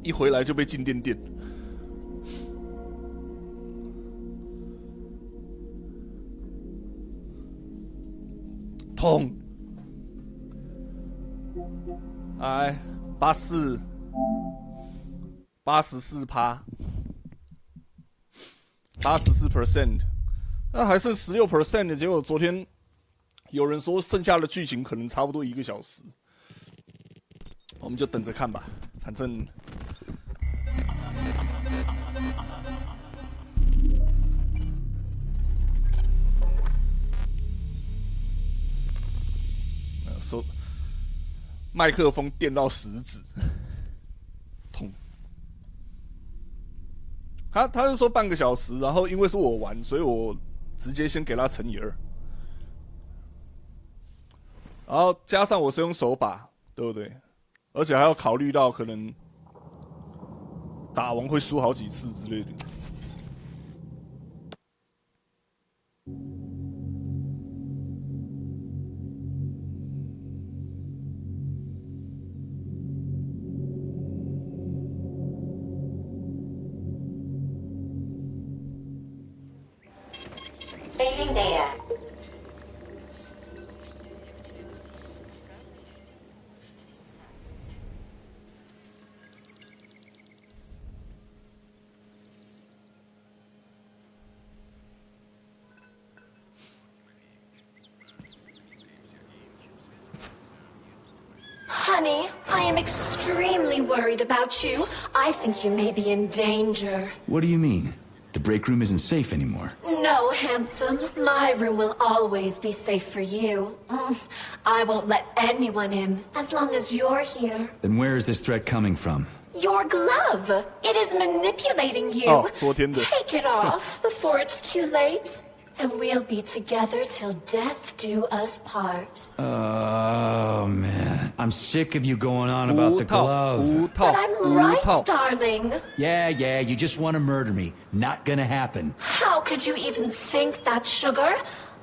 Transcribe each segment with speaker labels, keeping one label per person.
Speaker 1: 一回来就被静电电。痛。哎，84%，那还剩16%的。结果昨天有人说剩下的剧情可能差不多1个小时，我们就等着看吧，反正。麦克风电到食指，痛。他是说半个小时，然后因为是我玩，所以我直接先给他乘以2，然后加上我是用手把，对不对？而且还要考虑到可能打完会输好几次之类的。
Speaker 2: Saving data.
Speaker 3: Honey, I am extremely worried about you. I think you may be in danger.
Speaker 4: What do you mean? The break room isn't safe anymore.
Speaker 3: No, handsome. My room will always be safe for you. I won't let anyone in as long as you're here.
Speaker 4: Then where is this threat coming from?
Speaker 3: Your glove. It is manipulating you.
Speaker 1: Oh, 昨天的。
Speaker 3: Take it off before it's too late. And we'll be together till death do us part.
Speaker 4: Oh, man. I'm sick of you going on about the glove.
Speaker 3: But I'm right, darling.
Speaker 4: Yeah, you just want to murder me. Not gonna happen.
Speaker 3: How could you even think that, sugar?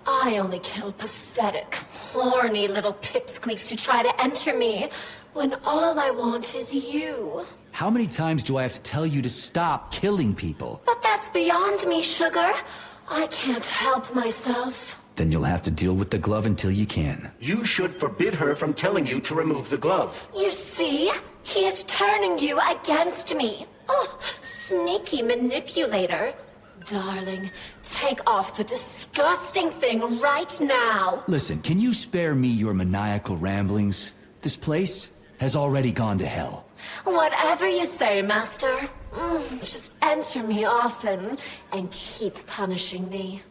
Speaker 3: I only kill pathetic, horny little pipsqueaks who try to enter me, when all I want is you.
Speaker 4: How many times do I have to tell you to stop killing people?
Speaker 3: But that's beyond me, sugar. I can't help myself.
Speaker 4: Then you'll have to deal with the glove until you can.
Speaker 5: You should forbid her from telling you to remove the glove.
Speaker 3: You see? He is turning you against me. Oh, sneaky manipulator. Darling, take off the disgusting thing right now.
Speaker 4: Listen, can you spare me your maniacal ramblings? This place has already gone to hell.
Speaker 3: Whatever you say, Master. Just enter me often and keep punishing me.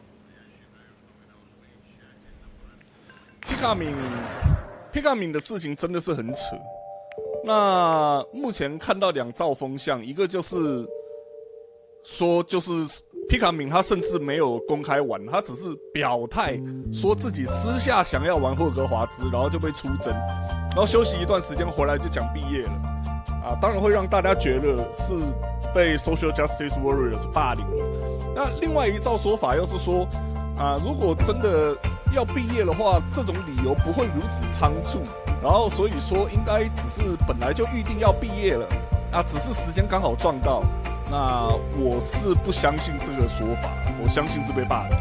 Speaker 1: 皮卡敏的事情真的是很扯。那目前看到2兆风向，一个就是说，皮卡敏他甚至没有公开玩，他只是表态说自己私下想要玩霍格华兹，然后就被出征，然后休息一段时间回来就讲毕业了。当然会让大家觉得是被 Social Justice Warriors 霸凌了。那另外一造说法又是说，如果真的要毕业的话，这种理由不会如此仓促，然后所以说应该只是本来就预定要毕业了，只是时间刚好撞到。那我是不相信这个说法，我相信是被霸凌。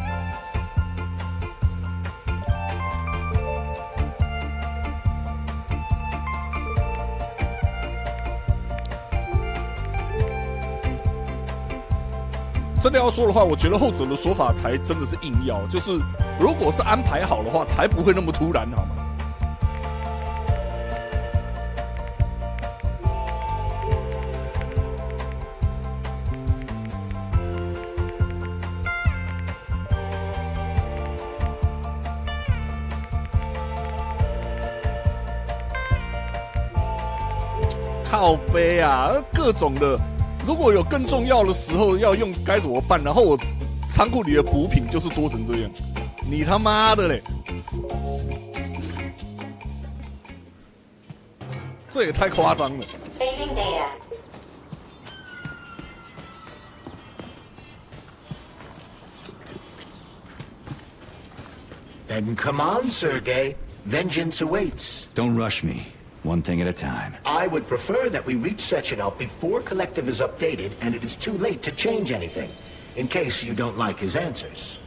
Speaker 1: 真的要说的话，我觉得后者的说法才真的是硬要，就是如果是安排好的话，才不会那么突然，好吗？靠背啊，各种的。如果有更重要的时候要用该怎么办？然后我仓库里的补品就是多成这样，你他妈的嘞！这也太夸张了。
Speaker 2: Saving data.
Speaker 5: Then come on, Sergei. Vengeance awaits.
Speaker 4: Don't rush me. one thing at a time.
Speaker 5: I would prefer that we reach Sechenov before Collective is updated and it is too late to change anything, in case you don't like his answers.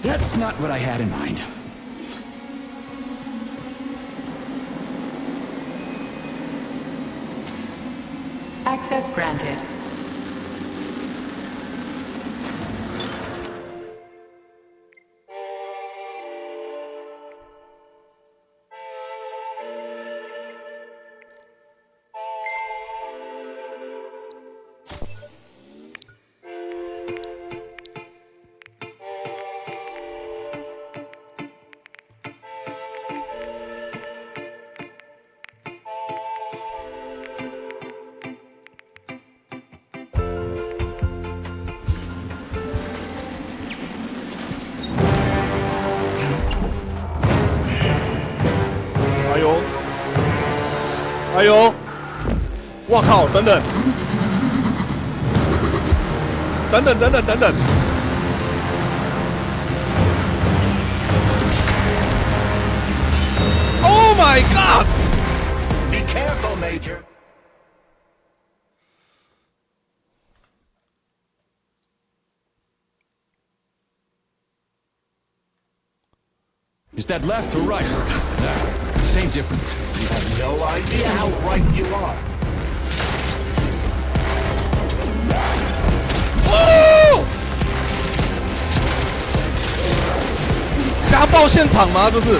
Speaker 4: That's not what I had in mind.
Speaker 6: Access granted.
Speaker 1: 哎呦！我靠！等等，等等，等等，等等！ Oh my god!
Speaker 5: Be careful, Major.
Speaker 4: Is that left or right? Same difference.
Speaker 5: You have no idea how right you are.
Speaker 1: Oh! 家暴现场吗？这是？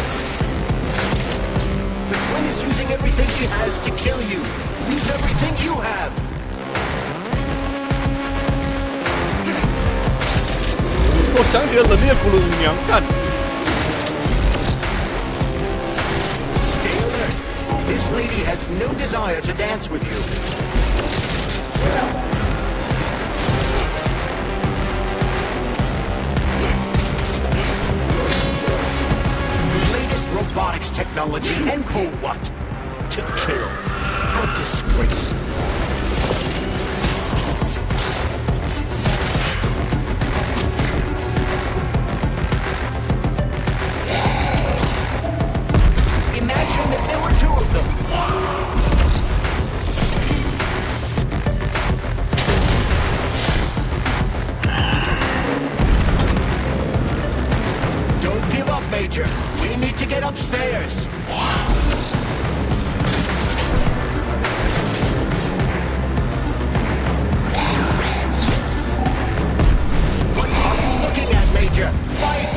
Speaker 5: The twin is using everything she has to kill you. Use everything you have.
Speaker 1: 我想起了冷冽谷的舞娘，干！
Speaker 5: Stay alert. This lady has no desire to dance with you. Latest robotics technology, and for what? To kill. How disgraceful. Imagine if there were two of them. Don't give up, Major. We need to get upstairs. What are you looking at, Major? Fight!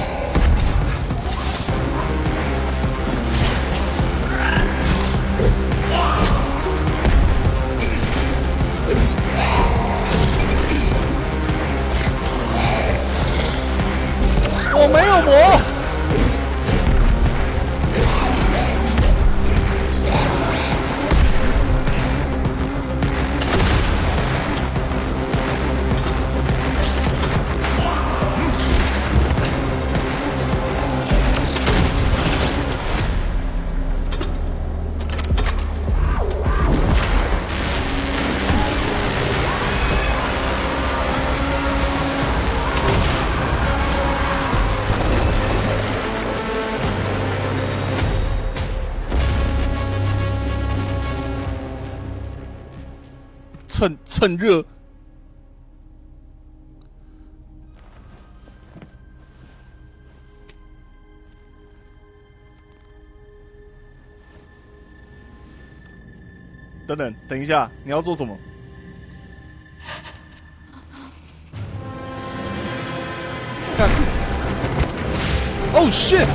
Speaker 1: Oh, 我没有魔。 趁热，等一下，你要做什么？看 ，Oh shit！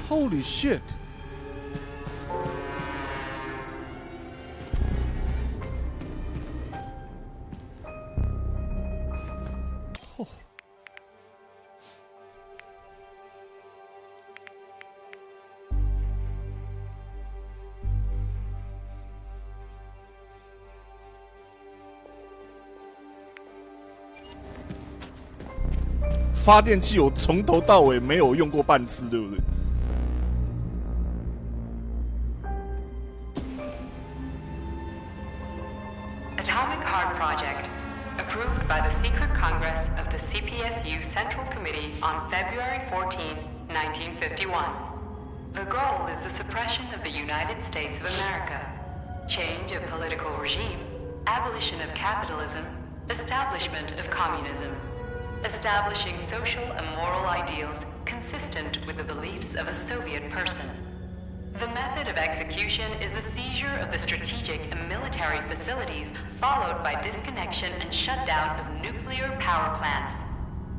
Speaker 1: Holy shit! Oh. 发电器我从头到尾没有用过半次，对不对？
Speaker 6: Atomic Heart Project, approved by the Secret Congress of the CPSU Central Committee on February 14, 1951. The goal is the suppression of the United States of America, change of political regime, abolition of capitalism, establishment of communism, establishing social and moral ideals consistent with the beliefs of a Soviet person. The method of execution is the seizure of the strategic and military facilities, followed by disconnection and shutdown of nuclear power plants.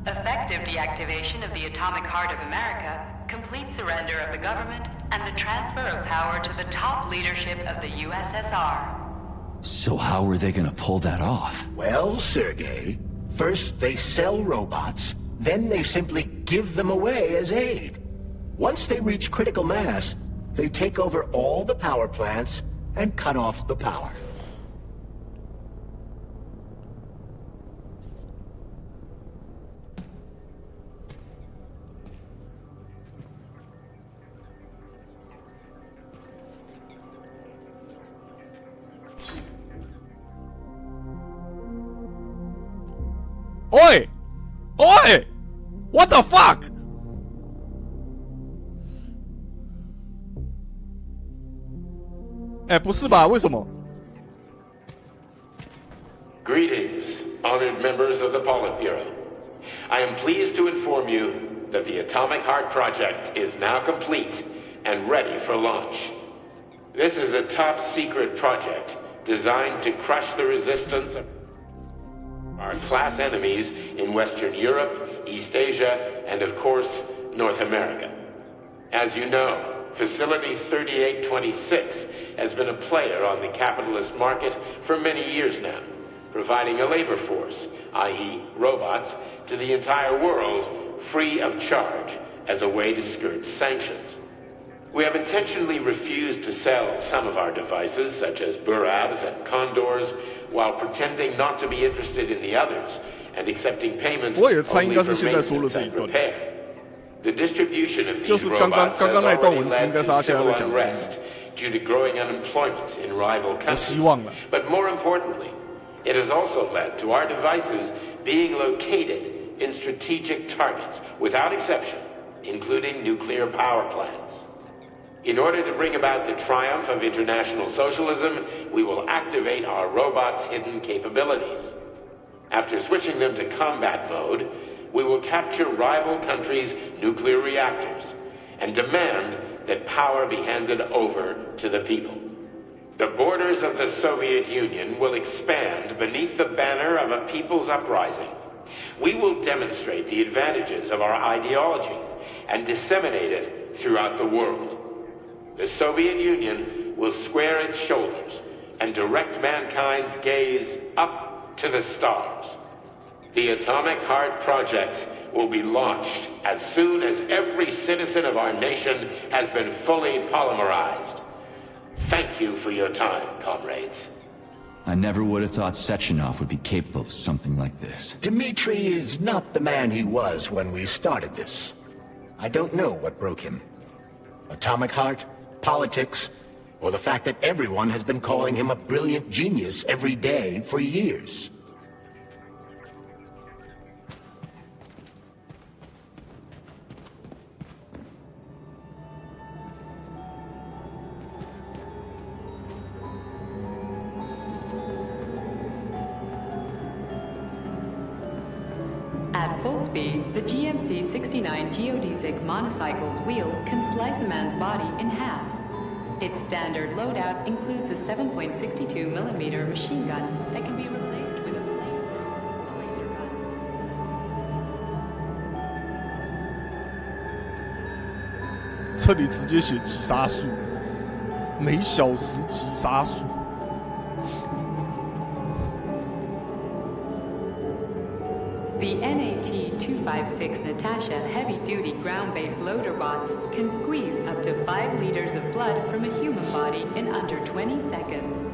Speaker 6: Effective deactivation of the atomic heart of America, complete surrender of the government, and the transfer of power to the top leadership of the USSR.
Speaker 4: So how are they gonna pull that off?
Speaker 5: Well, Sergei, first they sell robots, then they simply give them away as aid. Once they reach critical mass, they take over all the power plants and cut off the power.
Speaker 1: Oi! Oi! What the fuck? Eh, 不是吧？为什么？
Speaker 7: Greetings, honored members of the Politburo. I am pleased to inform you that the Atomic Heart Project is now complete and ready for launch. This is a top-secret project designed to crush the resistance of our class enemies in Western Europe, East Asia, and of course, North America. As you know, Facility 3826 has been a player on the capitalist market for many years now, providing a labor force, i.e. robots, to the entire world free of charge as a way to skirt sanctions. We have intentionally refused to sell some of our devices, such as Buravs and Condors, while pretending not to be interested in the others and accepting payments only for maintenance and repair. The distribution of these robots has already led to civil unrest due to growing unemployment in rival countries. But more importantly, it has also led to our devices being located in strategic targets, without exception, including nuclear power plants. In order to bring about the triumph of international socialism, we will activate our robots' hidden capabilities. After switching them to combat mode, we will capture rival countries' nuclear reactors and demand that power be handed over to the people. The borders of the Soviet Union will expand beneath the banner of a people's uprising. We will demonstrate the advantages of our ideology and disseminate it throughout the world. The Soviet Union will square its shoulders and direct mankind's gaze up to the stars. The Atomic Heart Project will be launched as soon as every citizen of our nation has been fully polymerized. Thank you for your time, comrades.
Speaker 4: I never would have thought Sechenov would be capable of something like this.
Speaker 5: Dmitri is not the man he was when we started this. I don't know what broke him. Atomic Heart, politics, or the fact that everyone has been calling him a brilliant genius every day for years.
Speaker 6: At full speed, the GMC 69 geodesic monocycle's wheel can slice a man's body in half. Its standard loadout includes a 7.62mm machine gun that can be replaced with a flamethrower, a laser gun.
Speaker 1: 这里直接写击杀数，每小时击杀数。
Speaker 6: The NAT-256 Natasha heavy-duty ground-based loader bot can squeeze up to 5 liters of blood from a human body in under 20 seconds.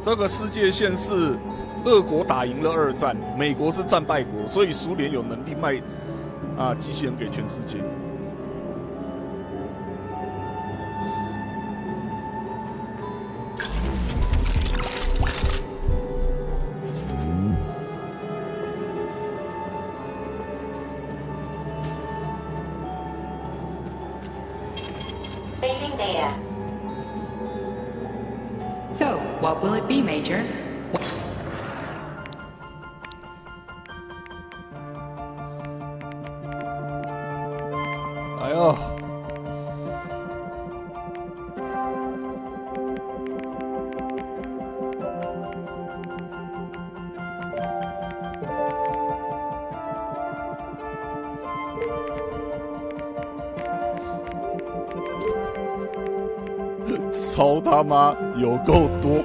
Speaker 1: 这个世界线是俄国打赢了二战，美国是战败国，所以苏联有能力卖机器人给全世界。
Speaker 2: Saving data.
Speaker 6: So, what will it be, Major?
Speaker 1: 哎呦！超他妈有够多！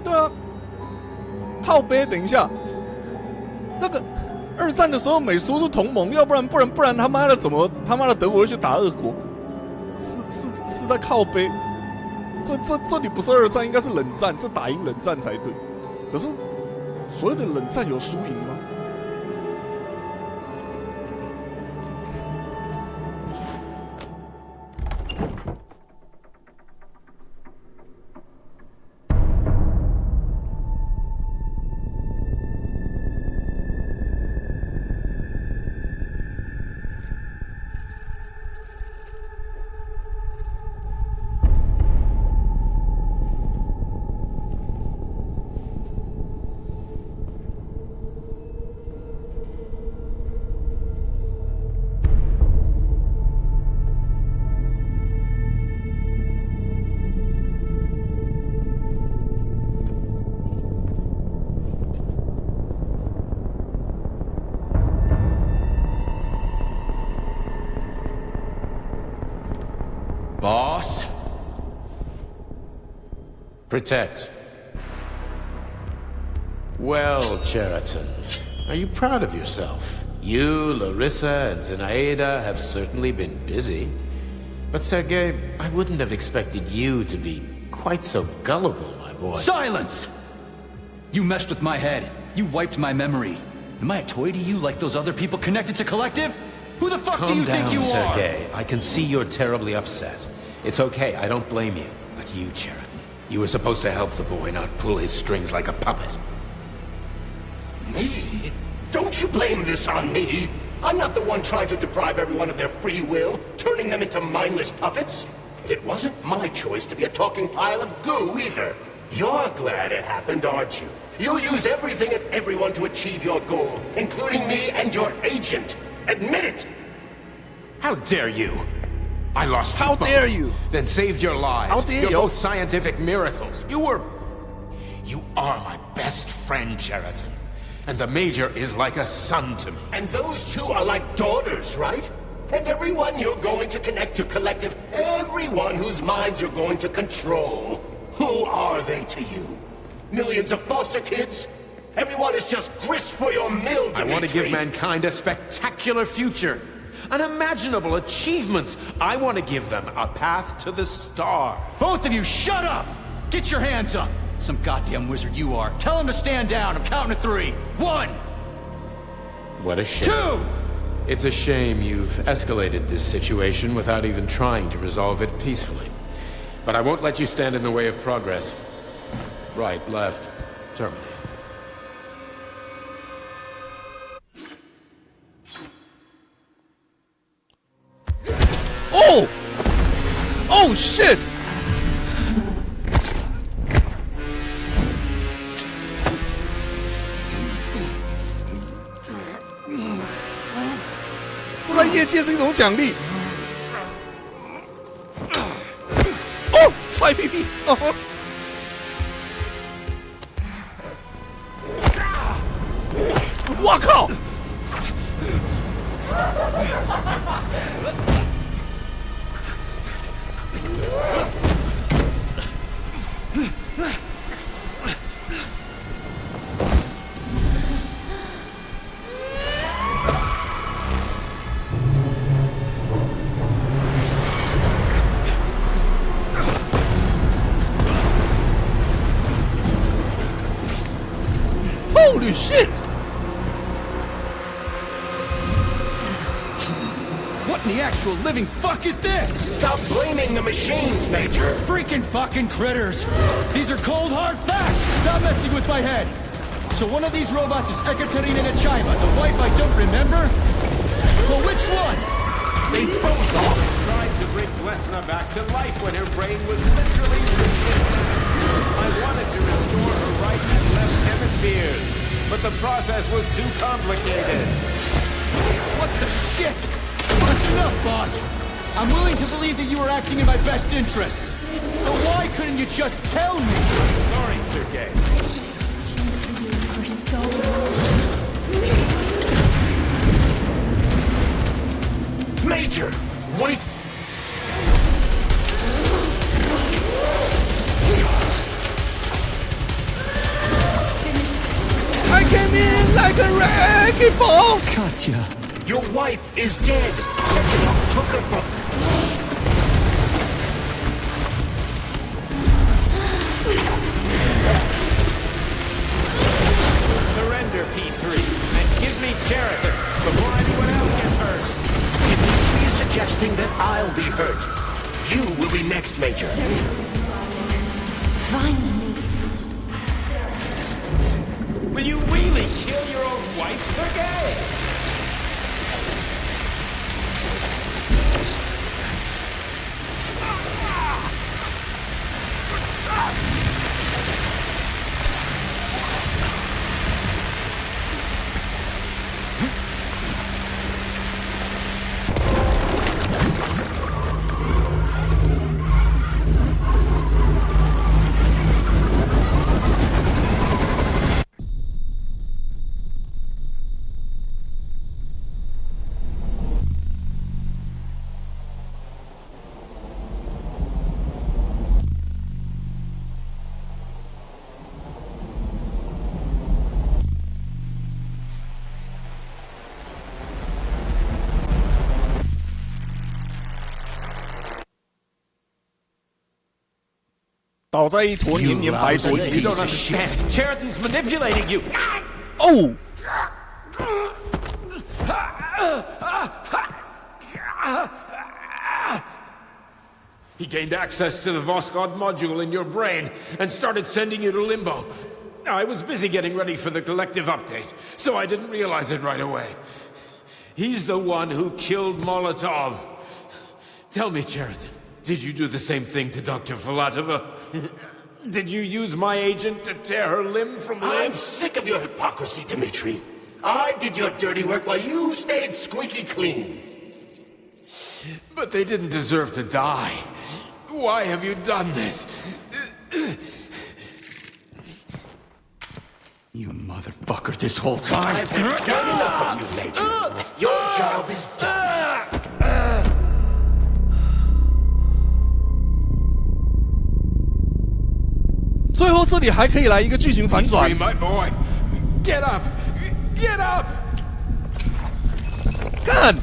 Speaker 1: 对啊，靠背，等一下，那个二战的时候美苏是同盟，要不然他妈的怎么他妈的德国会去打俄国？是在靠背，这里不是二战，应该是冷战，是打赢冷战才对。可是所谓的冷战有输赢吗？Boss?
Speaker 8: Protect. Well, Cheriton, are you proud of yourself? You, Larissa, and Zenaida have certainly been busy. But Sergei, I wouldn't have expected you to be quite so gullible, my boy.
Speaker 4: Silence! You messed with my head. You wiped my memory. Am I a toy to you like those other people connected to Collective? Who the fuck do you think you are?
Speaker 8: Sergei. I can see you're terribly upset. It's okay, I don't blame you. But you, Cheriton, you were supposed to help the boy, not pull his strings like a puppet.
Speaker 5: Me? Don't you blame this on me? I'm not the one trying to deprive everyone of their free will, turning them into mindless puppets. And it wasn't my choice to be a talking pile of goo either. You're glad it happened, aren't you? You'll use everything and everyone to achieve your goal, including me and your agent. Admit it!
Speaker 8: How dare you? I lost you
Speaker 1: How
Speaker 8: both,
Speaker 1: dare you?
Speaker 8: then saved your lives.
Speaker 1: How dare
Speaker 8: You're
Speaker 1: you?
Speaker 8: both scientific miracles. You are my best friend, Cheriton. And the Major is like a son to me.
Speaker 5: And those two are like daughters, right? And everyone you're going to connect to Collective, everyone whose minds you're going to control, who are they to you? Millions of foster kids? Everyone is just grist for your mill, Dimitri.
Speaker 8: I want to give mankind a spectacular future. Unimaginable achievements. I want to give them a path to the star.
Speaker 4: Both of you, shut up! Get your hands up! Some goddamn wizard you are. Tell him to stand down. I'm counting to 3. 1!
Speaker 8: What a shame.
Speaker 4: 2!
Speaker 8: It's a shame you've escalated this situation without even trying to resolve it peacefully. But I won't let you stand in the way of progress. Right, left, terminate.
Speaker 1: Oh! Oh shit!这在业界是一种奖励。哦，踹屁屁！哦，我靠！ Holy shit!
Speaker 4: What in the actual living fuck is this?
Speaker 5: Stop blaming the machines, Major.
Speaker 4: Freaking fucking critters! These are cold hard facts! Stop messing with my head! So one of these robots is Ekaterina Nechaeva, the wife I don't remember? Well, which one?
Speaker 5: They both are.
Speaker 7: Tried to bring Glesna back to life when her brain was literally missing. I wanted to restore her right and left hemispheres, but the process was too complicated.
Speaker 4: What the shit? That's enough, boss! I'm willing to believe that you were acting in my best interests. But why couldn't you just tell me?
Speaker 7: Sorry, Sergei.
Speaker 3: For so long.
Speaker 5: Major, wait.
Speaker 1: I came in like a wrecking ball.
Speaker 4: Katya.
Speaker 5: Your wife is dead. Sechenov took her from...
Speaker 7: Surrender, P3, and give me Cheriton before anyone else gets hurt.
Speaker 5: Dimitri is suggesting that I'll be hurt. You will be next, Major.
Speaker 3: Find me.
Speaker 7: Will you really kill your own wife, Sergei?
Speaker 1: 倒在一坨黏黏白坨
Speaker 7: You don't understand. Cheriton's manipulating you.
Speaker 1: 哦，
Speaker 8: He gained access to the Voskhod module in your brain and started sending you to limbo. I was busy getting ready for the collective update, so I didn't realize it right away. He's the one who killed Molotov. Tell me, Cheriton, did you do the same thing to Dr. Filatova? Did you use my agent to tear her limb from limb?
Speaker 5: I'm sick of your hypocrisy, Dimitri. I did your dirty work while you stayed squeaky clean.
Speaker 8: But they didn't deserve to die. Why have you done this?
Speaker 4: You motherfucker this whole time!
Speaker 5: I've done enough of you, Major. Your job is done.
Speaker 1: "最后这里还可以来一个剧情反转
Speaker 8: P3, my boy. Get up! Get up!
Speaker 1: 干！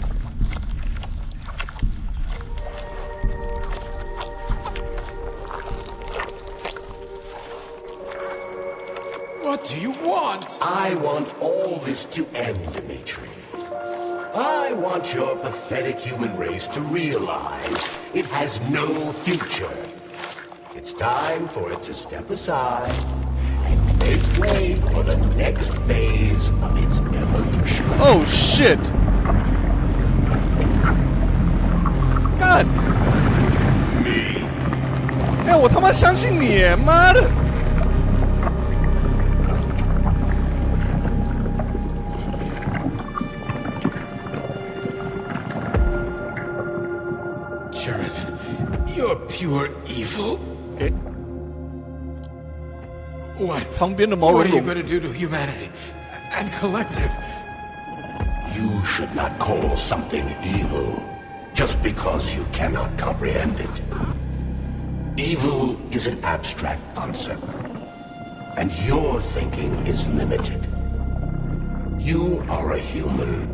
Speaker 8: What do you want?
Speaker 5: I want all this to end, Dimitri. I want your pathetic human race to realize it has no future. It's time for it to step aside and make way for the next phase of its evolution.
Speaker 1: Oh shit！ 干！
Speaker 5: Me.
Speaker 1: 哎，我他妈相信你，妈的！
Speaker 8: Cheriton, you're pure evil.
Speaker 1: 哎，
Speaker 8: What?
Speaker 1: 旁边的毛
Speaker 8: What
Speaker 1: 茸
Speaker 8: are you
Speaker 1: 茸，
Speaker 8: going to do to humanity and collective?
Speaker 5: You should not call something evil just because you cannot comprehend it. Evil is an abstract concept, and your thinking is limited. You are a human,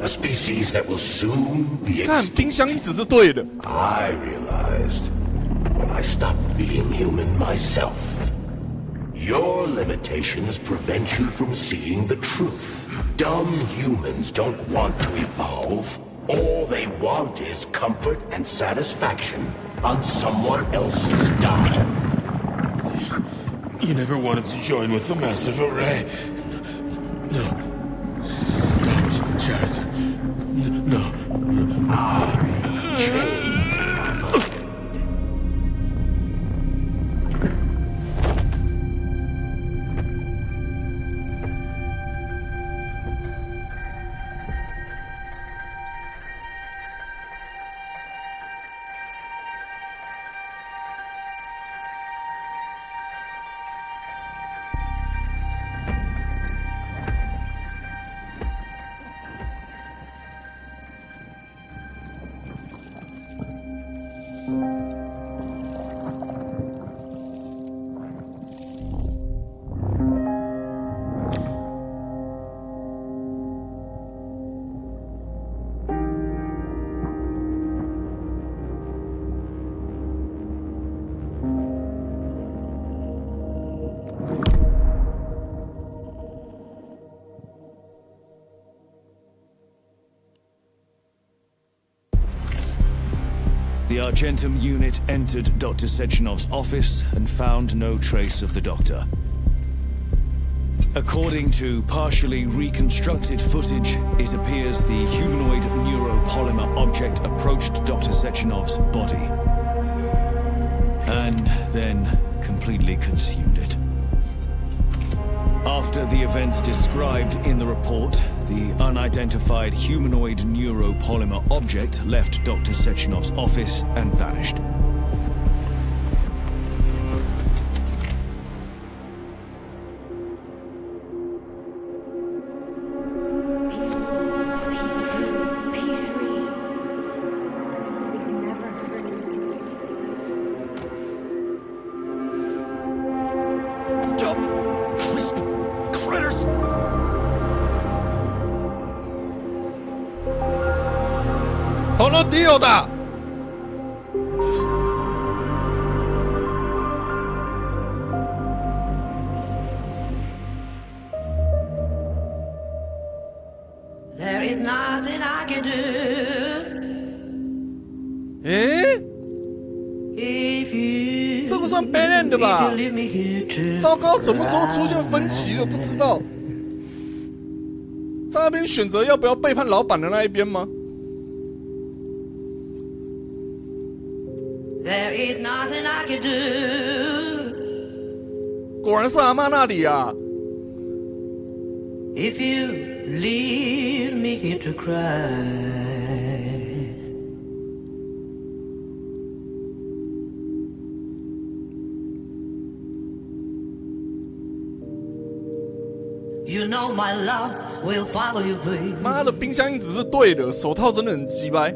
Speaker 5: a species that will soon be
Speaker 1: 看
Speaker 5: extinct.
Speaker 1: 冰箱一直是对的。
Speaker 5: I realized when I stopped being human myself, Your limitations prevent you from seeing the truth. Dumb humans don't want to evolve. All they want is comfort and satisfaction on someone else's dime.
Speaker 8: You never wanted to join with the massive array. No. Stop, Chariton. No.
Speaker 5: I changed.
Speaker 9: The Argentum unit entered Dr. Sechenov's office and found no trace of the doctor. According to partially reconstructed footage, it appears the humanoid neuropolymer object approached Dr. Sechenov's body and then completely consumed it. After the events described in the report, the unidentified humanoid neuropolymer object left Dr. Sechenov's office and vanished.
Speaker 1: Dio 的。
Speaker 10: There is nothing I can do.
Speaker 1: 这个算 bad end 的吧？糟糕，什么时候出现分歧了？不知道。在那边选择要不要背叛老板的那一边吗？
Speaker 10: There is nothing I can do.
Speaker 1: 果然是阿嬷那里啊
Speaker 10: If you leave me here to cry. You know my love will follow you, babe.
Speaker 1: 妈的，冰箱一直是对的，手套真的很鸡掰。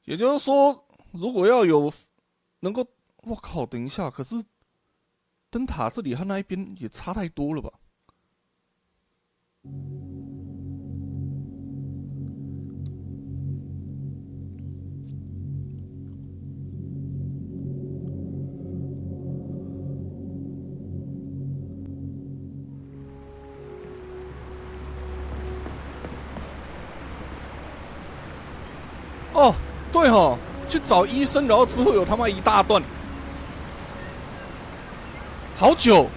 Speaker 1: 也就是说，如果要有能够，我靠，等一下，可是灯塔这里和那一边也差太多了吧？哦。 对吼，去找医生，然后之后有他妈一大段，好久。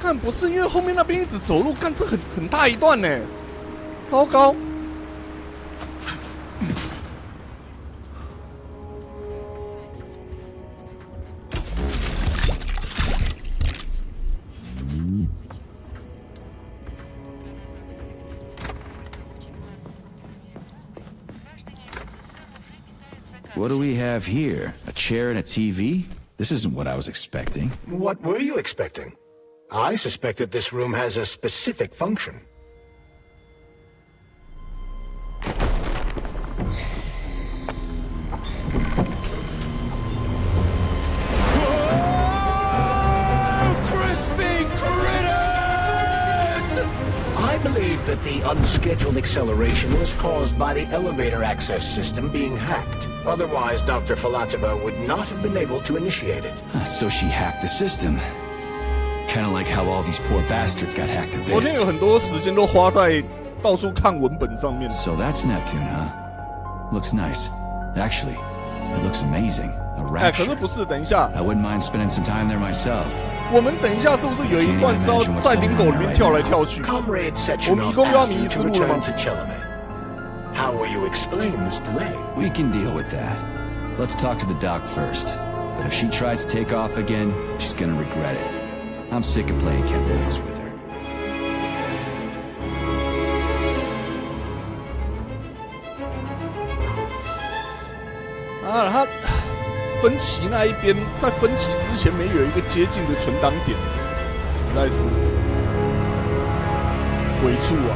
Speaker 1: 干不是因为后面那边一直走路，干这很大一段呢，糟糕。
Speaker 9: What do we have here? A chair and a TV? This isn't what I was expecting.
Speaker 5: What were you expecting? I suspected this room has a specific function. I believe that the unscheduled acceleration was caused by the elevator access system being hacked. Otherwise, Dr. Filatova would not have been able to initiate it.
Speaker 9: So she hacked the system. Kinda like how all these poor bastards got hacked to
Speaker 1: 昨天
Speaker 9: bits.
Speaker 1: 有很多时间都花在到处看文本上面。
Speaker 9: So that's Neptune, huh? Looks nice. Actually, it looks amazing. A
Speaker 1: 哎，可
Speaker 9: rapture.
Speaker 1: 是不是？等一下，
Speaker 9: I wouldn't mind spending some time there myself.
Speaker 1: 我们等一下是不是有一段是要在领狗里面跳来跳去？
Speaker 5: Comrade
Speaker 1: 我们一
Speaker 5: Sechenov
Speaker 1: 共要
Speaker 5: asked
Speaker 1: 迷
Speaker 5: you
Speaker 1: 之
Speaker 5: to
Speaker 1: 路了
Speaker 5: return
Speaker 1: 吗？
Speaker 5: to Chelamet. How will you explain this delay?
Speaker 9: We can deal with that. Let's talk to the doc first. But if she tries to take off again, she's gonna regret it. I'm sick of playing cat and mouse with her.
Speaker 1: 啊，他分歧那一边，在分歧之前没有一个接近的存档点，实在是鬼畜啊！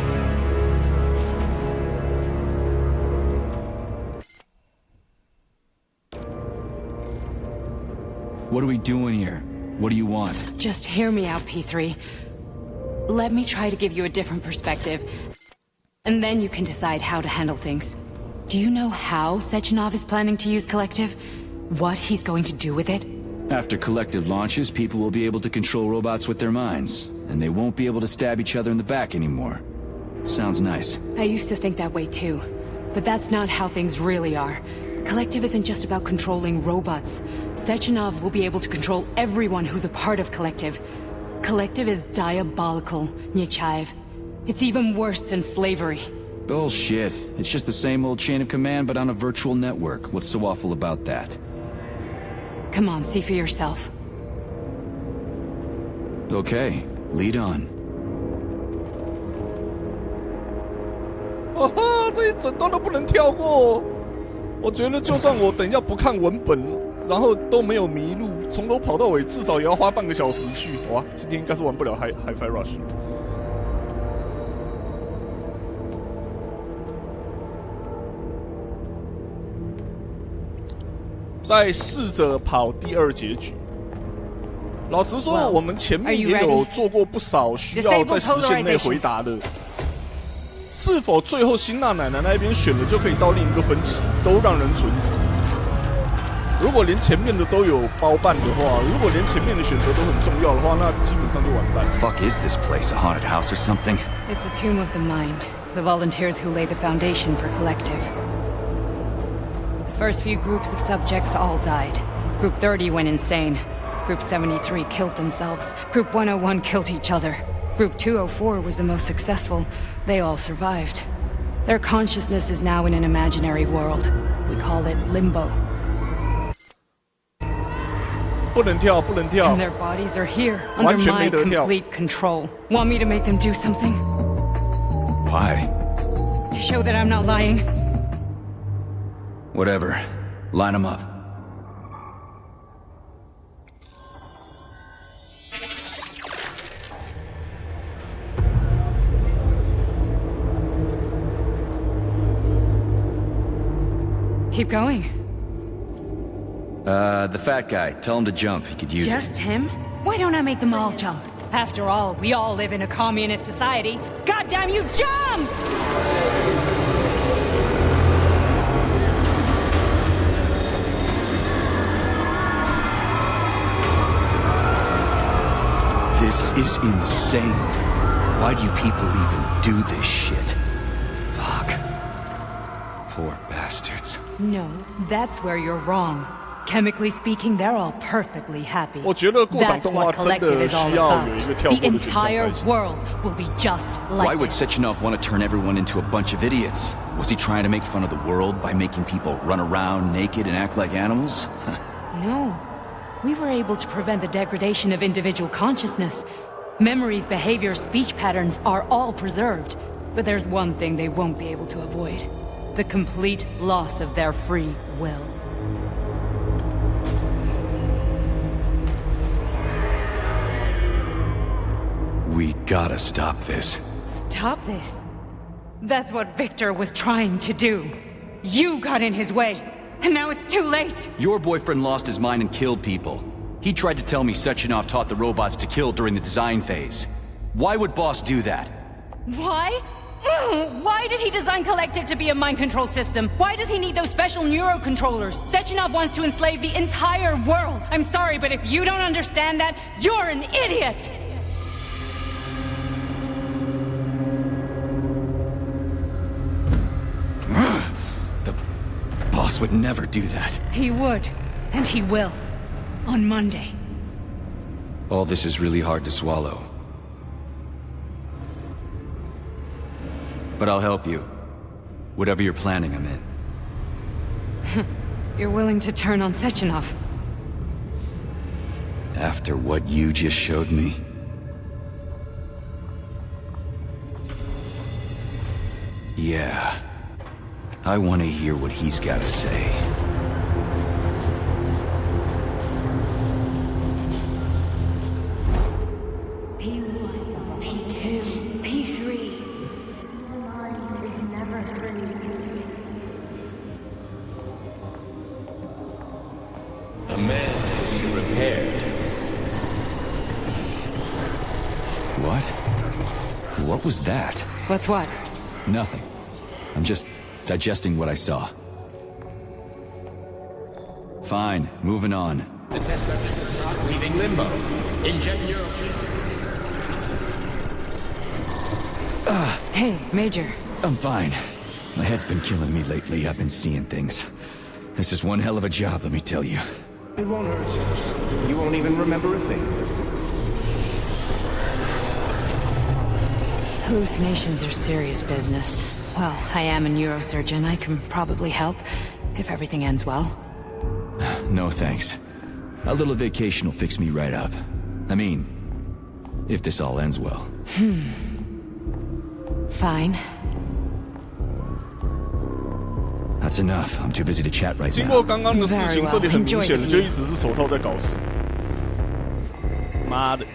Speaker 9: What are we doing here? What do you want?
Speaker 11: Just hear me out, P3. Let me try to give you a different perspective, and then you can decide how to handle things. Do you know how Sechenov is planning to use Collective? What he's going to do with it?
Speaker 9: After Collective launches, people will be able to control robots with their minds, and they won't be able to stab each other in the back anymore. Sounds nice.
Speaker 11: I used to think that way too, but that's not how things really are. Collective isn't just about controlling robots. Sechenov will be able to control everyone who's a part of Collective. Collective is diabolical, Nechayev. It's even worse than slavery.
Speaker 9: Bullshit. It's just the same old chain of command, but on a virtual network. What's so awful about that?
Speaker 11: Come on, see for yourself.
Speaker 9: Okay, lead on.
Speaker 1: 哈哈，这一整段都不能跳过。我觉得就算我等一下不看文本，然后都没有迷路，从头跑到尾，至少也要花半个小时去。哇，今天应该是玩不了 Hi-Fi Rush。再试着跑第二结局。老实说，我们前面也有做过不少需要在时限内回答的。是否最后辛娜奶奶那边选了就可以到另一个分歧，都让人存疑。如果连前面的都有包办的话，如果连前面的选择都很重要的话，那基本上就完蛋。
Speaker 9: Fuck is this place? A haunted house or something?
Speaker 11: It's a tomb of the mind. The volunteers who laid the foundation for Collective. The first few groups of subjects all died. Group 30 went insane. Group 73 killed themselves. Group 101 killed each other. Group 204 was the most successful. They all survived. Their consciousness is now in an imaginary world. We call it limbo.
Speaker 1: 不能跳，不能跳。
Speaker 11: And their bodies are here, under my complete control. Want me to make them do something?
Speaker 9: Why?
Speaker 11: To show that I'm not lying?
Speaker 9: Whatever. Line them up.
Speaker 11: Keep going.
Speaker 9: The fat guy. Tell him to jump. He could use it.
Speaker 11: Just him? Why don't I make them all jump? After all, we all live in a communist society. Goddamn you, jump!
Speaker 9: This is insane. Why do you people even do this shit? Fuck. Poor bastards.
Speaker 11: No, that's where you're wrong. Chemically speaking, they're all perfectly happy.
Speaker 1: 我觉得过场
Speaker 11: That's
Speaker 1: 动画
Speaker 11: what
Speaker 1: 真
Speaker 11: Collective
Speaker 1: 的
Speaker 11: is all
Speaker 1: 需要有
Speaker 11: about.
Speaker 1: 一个跳
Speaker 11: The
Speaker 1: 过的选项
Speaker 11: entire
Speaker 1: 才行。
Speaker 11: world will be just
Speaker 12: Why
Speaker 11: like
Speaker 12: would
Speaker 11: this.
Speaker 12: Sechenov want to turn everyone into a bunch of idiots? Was he trying to make fun of the world by making people run around naked and act like animals?
Speaker 11: No. We were able to prevent the degradation of individual consciousness. Memories, behavior, speech patterns are all preserved. But there's one thing they won't be able to avoid. The complete loss of their free will.
Speaker 12: We gotta stop this.
Speaker 11: Stop this. That's what Victor was trying to do. You got in his way, and now it's too late.
Speaker 12: Your boyfriend lost his mind and killed people. He tried to tell me Sechenov taught the robots to kill during the design phase. Why would Boss do that?
Speaker 11: Why? Why did he design Collective to be a mind control system? Why does he need those special neurocontrollers? Sechenov wants to enslave the entire world. I'm sorry, but if you don't understand that, you're an idiot!
Speaker 12: The boss would never do that.
Speaker 11: He would, and he will. On Monday.
Speaker 12: All this is really hard to swallow. But I'll help you. Whatever you're planning, I'm in.
Speaker 11: You're willing to turn on Sechenov?
Speaker 12: After what you just showed me? Yeah. I want to hear what he's got to say.
Speaker 3: P1, P2, P3. Mind is never free.
Speaker 8: A man to be repaired.
Speaker 12: What? What was that?
Speaker 11: What's what?
Speaker 12: Nothing. I'm just digesting what I saw. Fine, moving on.
Speaker 8: The test subject is not leaving limbo. Inject neurotransmitter.
Speaker 11: Hey, Major.
Speaker 12: I'm fine. My head's been killing me lately. I've been seeing things. This is one hell of a job, let me tell you.
Speaker 5: It won't hurt. You won't even remember a thing.
Speaker 11: Hallucinations are serious business. Well, I am a neurosurgeon. I can probably help, if everything ends well.
Speaker 12: No thanks. A little vacation will fix me right up. I mean, if this all ends well.
Speaker 11: Fine.
Speaker 12: That's enough. I'm too busy to chat right
Speaker 1: 经过
Speaker 12: now.
Speaker 1: 刚刚的事情，这里很明显的就一直是手套在搞事。妈的！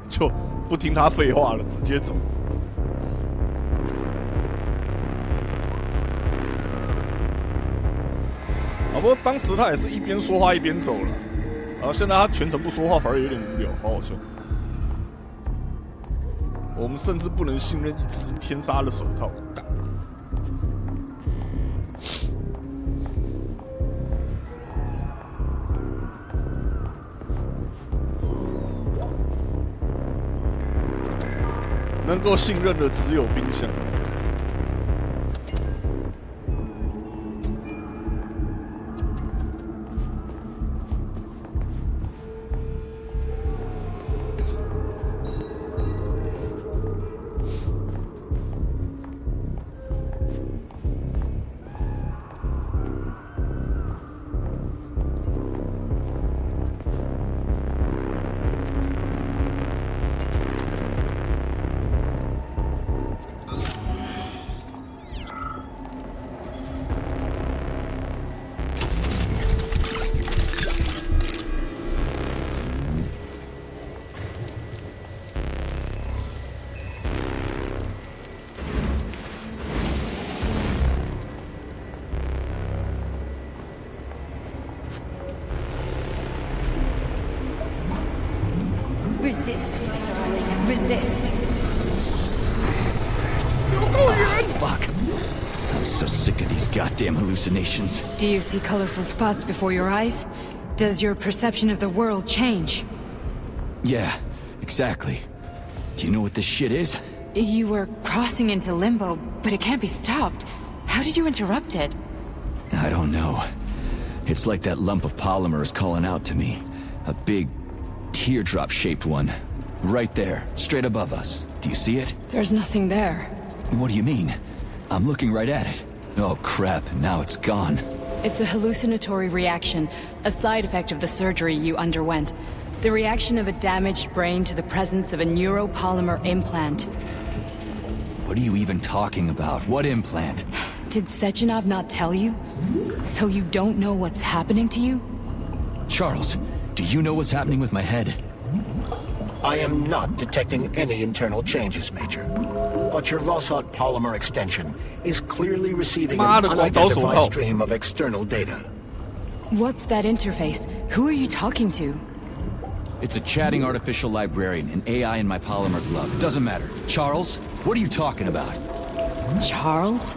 Speaker 1: 就不听他废话了，直接走。啊，不过当时他也是一边说话一边走了，然后现在他全程不说话，反而有点无聊，好好笑。我们甚至不能信任一只天杀的手套。干能够信任的只有冰箱。
Speaker 3: Resist, my darling. Resist.
Speaker 12: Fuck. I'm so sick of these goddamn hallucinations.
Speaker 11: Do you see colorful spots before your eyes? Does your perception of the world change?
Speaker 12: Yeah, exactly. Do you know what this shit is?
Speaker 11: You were crossing into limbo, but it can't be stopped. How did you interrupt it?
Speaker 12: I don't know. It's like that lump of polymer is calling out to me. A big, teardrop-shaped one. Right there, straight above us. Do you see it?
Speaker 11: There's nothing there.
Speaker 12: What do you mean? I'm looking right at it. Oh crap, now it's gone.
Speaker 11: It's a hallucinatory reaction, a side effect of the surgery you underwent. The reaction of a damaged brain to the presence of a neuropolymer implant.
Speaker 12: What are you even talking about? What implant?
Speaker 11: Did Sechenov not tell you? So you don't know what's happening to you?
Speaker 12: Charles, do you know what's happening with my head?
Speaker 5: I am not detecting any internal changes, Major. But your Vossot polymer extension is clearly receiving an unidentified stream of external data.
Speaker 11: What's that interface? Who are you talking to?
Speaker 12: It's a chatting artificial librarian, an AI in my polymer glove. It doesn't matter. Charles, what are you talking about?
Speaker 11: Charles?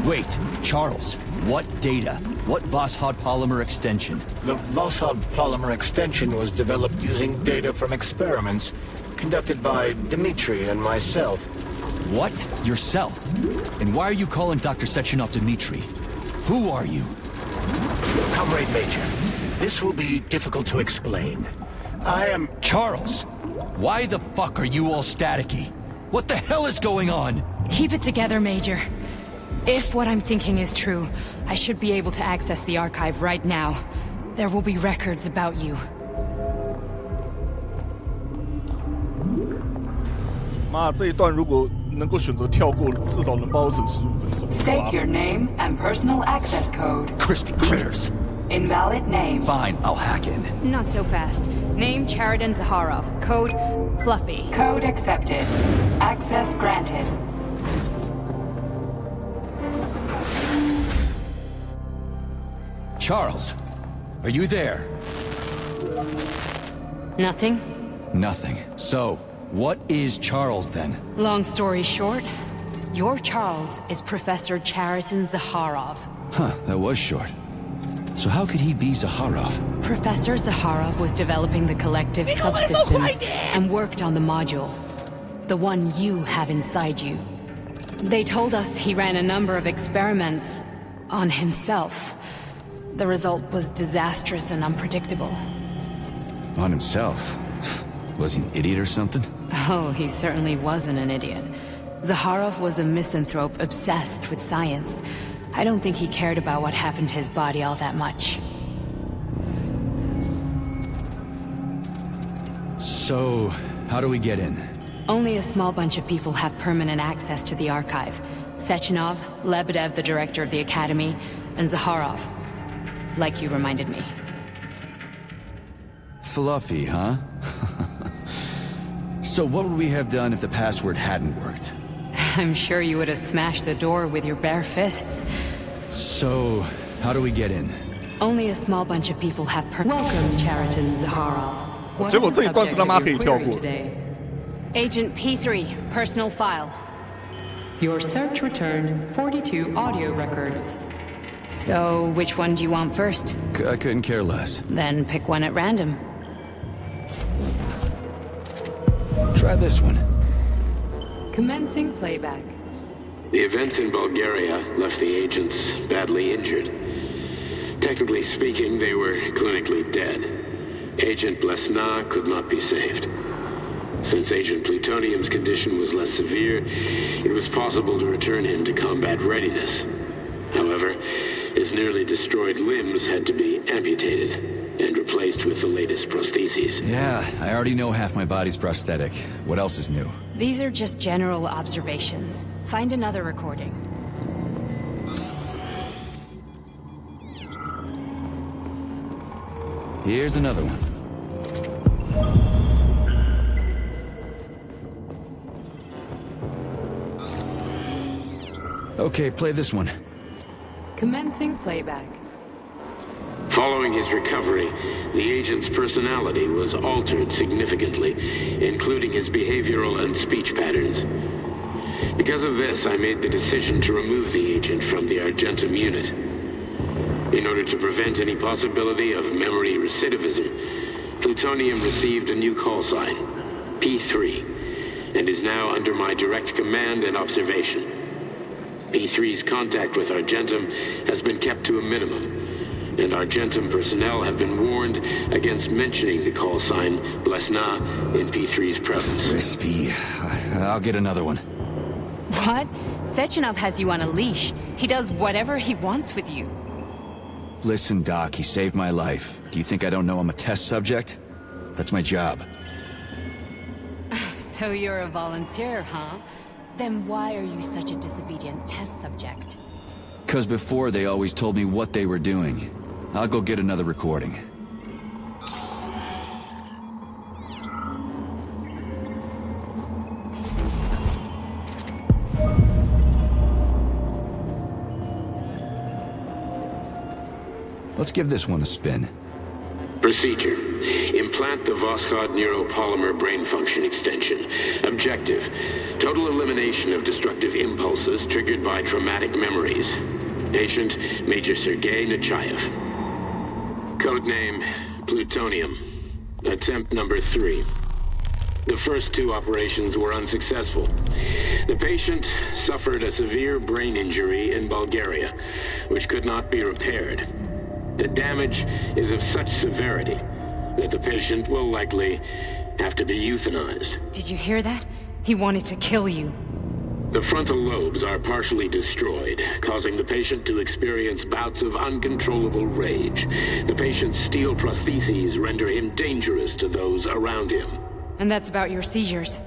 Speaker 12: Wait, Charles, what data? What Vossot polymer extension?
Speaker 5: The Vossot polymer extension was developed using data from experiments conducted by Dmitri and myself.
Speaker 12: What? Yourself? And why are you calling Dr. Sechenov Dmitri? Who are you?
Speaker 5: Comrade Major, this will be difficult to explain. I am...
Speaker 12: Charles! Why the fuck are you all staticky? What the hell is going on?
Speaker 11: Keep it together, Major. If what I'm thinking is true, I should be able to access the archive right now. There will be records about you.
Speaker 6: State your name and personal access code.
Speaker 12: Crispy critters.
Speaker 6: Invalid name.
Speaker 12: Fine, I'll hack in.
Speaker 11: Not so fast. Name Chariton Zaharov. Code Fluffy.
Speaker 6: Code accepted. Access granted.
Speaker 12: Charles, are you there?
Speaker 11: Nothing?
Speaker 12: Nothing. So, what is Charles then?
Speaker 11: Long story short, your Charles is Professor Chariton Zaharov.
Speaker 12: Huh, that was short. So how could he be Zaharov?
Speaker 11: Professor Zaharov was developing the collective subsystems and worked on the module. The one you have inside you. They told us he ran a number of experiments on himself. The result was disastrous and unpredictable.
Speaker 12: On himself? Was he an idiot or something?
Speaker 11: Oh, he certainly wasn't an idiot. Zaharov was a misanthrope obsessed with science. I don't think he cared about what happened to his body all that much.
Speaker 12: So, how do we get in?
Speaker 11: Only a small bunch of people have permanent access to the archive. Sechenov, Lebedev, the director of the Academy, and Zaharov. Like you reminded me.
Speaker 12: Fluffy, huh? So what would we have done if the password hadn't worked?
Speaker 11: I'm sure you would have smashed the door with your bare fists.
Speaker 12: So, how do we get in?
Speaker 11: Only a small bunch of people have
Speaker 6: Welcome, Chariton Zaharov. What
Speaker 1: 结果
Speaker 6: is
Speaker 1: 这
Speaker 6: the
Speaker 1: 一段是
Speaker 6: subject
Speaker 1: 他妈
Speaker 6: of
Speaker 1: 可以
Speaker 6: your
Speaker 1: 跳
Speaker 6: query
Speaker 1: 过的。
Speaker 6: today?
Speaker 11: Agent P3, personal file.
Speaker 6: Your search returned 42 audio records.
Speaker 11: So, which one do you want first?
Speaker 12: I couldn't care less.
Speaker 11: Then pick one at random.
Speaker 12: Try this one.
Speaker 6: Commencing playback.
Speaker 7: The events in Bulgaria left the agents badly injured. Technically speaking, they were clinically dead. Agent Blesna could not be saved. Since Agent Plutonium's condition was less severe, it was possible to return him to combat readiness. However, his nearly destroyed limbs had to be amputated and replaced with the latest prostheses.
Speaker 12: Yeah, I already know half my body's prosthetic. What else is new?
Speaker 11: These are just general observations. Find another recording.
Speaker 12: Here's another one. Okay, play this one.
Speaker 6: Commencing playback.
Speaker 7: Following his recovery, the agent's personality was altered significantly, including his behavioral and speech patterns. Because of this, I made the decision to remove the agent from the Argentum unit. In order to prevent any possibility of memory recidivism, Plutonium received a new call sign, P3, and is now under my direct command and observation. P3's contact with Argentum has been kept to a minimum, and Argentum personnel have been warned against mentioning the call sign Blesna in P3's presence.
Speaker 12: Crispy. I'll get another one.
Speaker 11: What? Sechenov has you on a leash. He does whatever he wants with you.
Speaker 12: Listen, Doc, he saved my life. Do you think I don't know I'm a test subject? That's my job.
Speaker 11: So you're a volunteer, huh? Then why are you such a disobedient test subject?
Speaker 12: 'Cause before they always told me what they were doing. I'll go get another recording. Let's give this one a spin.
Speaker 7: Procedure. Implant the Voskhod neuropolymer brain function extension. Objective. Total elimination of destructive impulses triggered by traumatic memories. Patient, Major Sergei Nechayev. Codename, Plutonium. Attempt number 3. The first 2 operations were unsuccessful. The patient suffered a severe brain injury in Bulgaria, which could not be repaired. The damage is of such severity that the patient will likely have to be euthanized.
Speaker 11: Did you hear that? He wanted to kill you.
Speaker 7: The frontal lobes are partially destroyed, causing the patient to experience bouts of uncontrollable rage. The patient's steel prostheses render him dangerous to those around him.
Speaker 11: And that's about your seizures.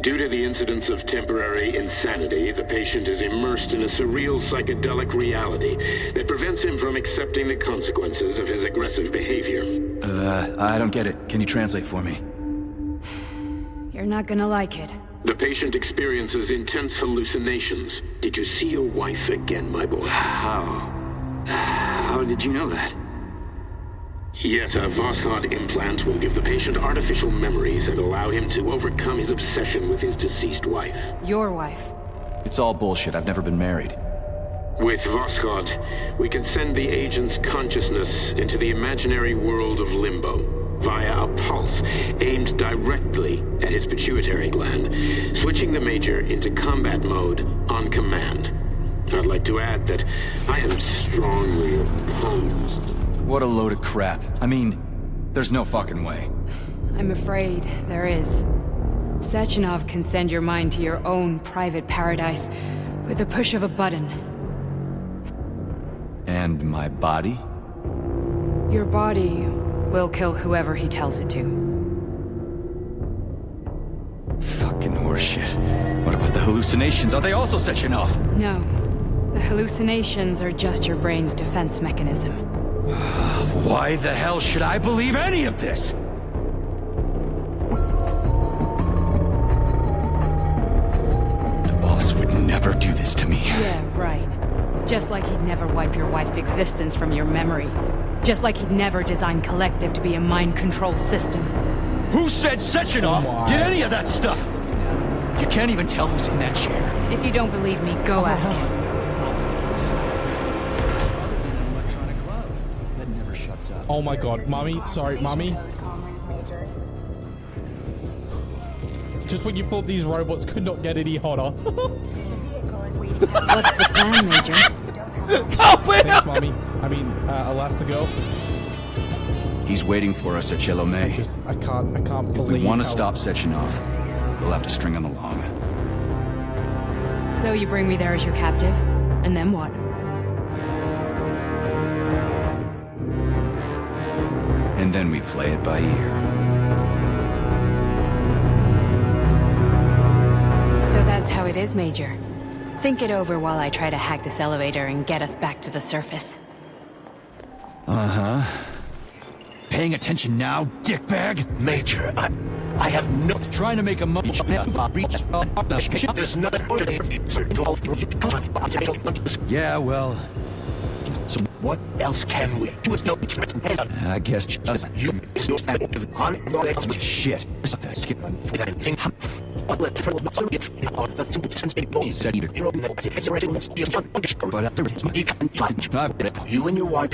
Speaker 7: Due to the incidence of temporary insanity, the patient is immersed in a surreal psychedelic reality that prevents him from accepting the consequences of his aggressive behavior.
Speaker 12: I don't get it. Can you translate for me?
Speaker 11: You're not gonna like it.
Speaker 7: The patient experiences intense hallucinations. Did you see your wife again, my boy?
Speaker 13: How did you know that?
Speaker 7: Yet a Voskhod implant will give the patient artificial memories and allow him to overcome his obsession with his deceased wife.
Speaker 11: Your wife.
Speaker 12: It's all bullshit. I've never been married.
Speaker 7: With Voskhod, we can send the agent's consciousness into the imaginary world of limbo via a pulse aimed directly at his pituitary gland, switching the Major into combat mode on command. I'd like to add that I am strongly opposed.
Speaker 12: What a load of crap. I mean, there's no fucking way.
Speaker 11: I'm afraid there is. Sechenov can send your mind to your own private paradise with the push of a button.
Speaker 12: And my body?
Speaker 11: Your body will kill whoever he tells it to.
Speaker 12: Fucking horseshit. What about the hallucinations? Are they also Sechenov?
Speaker 11: No. The hallucinations are just your brain's defense mechanism.
Speaker 12: Why the hell should I believe any of this? The boss would never do this to me.
Speaker 11: Yeah, right. Just like he'd never wipe your wife's existence from your memory. Just like he'd never design Collective to be a mind control system.
Speaker 12: Who said Sechenov did any of that stuff? You can't even tell who's in that chair.
Speaker 11: If you don't believe me, go ask him.
Speaker 14: Oh my god, Mommy, sorry, Mommy. Just when you thought these robots could not get any hotter.
Speaker 11: What's the plan, Major?
Speaker 14: Thanks, Mommy. I mean, Elastigirl.
Speaker 12: He's waiting for us at Chelomey.
Speaker 14: I can't believe.
Speaker 12: If we want to stop Sechenov, we'll have to string him along.
Speaker 11: So you bring me there as your captive, and then what?
Speaker 12: And then we play it by ear.
Speaker 11: So that's how it is, Major. Think it over while I try to hack this elevator and get us back to the surface.
Speaker 12: Uh-huh. Paying attention now, dickbag?
Speaker 5: Major, I have no...
Speaker 12: Trying to make a reach...
Speaker 5: There's nothing...
Speaker 12: Yeah, well...
Speaker 5: What else can we do?
Speaker 12: I guess just
Speaker 5: You on
Speaker 12: shit.
Speaker 5: You and your wife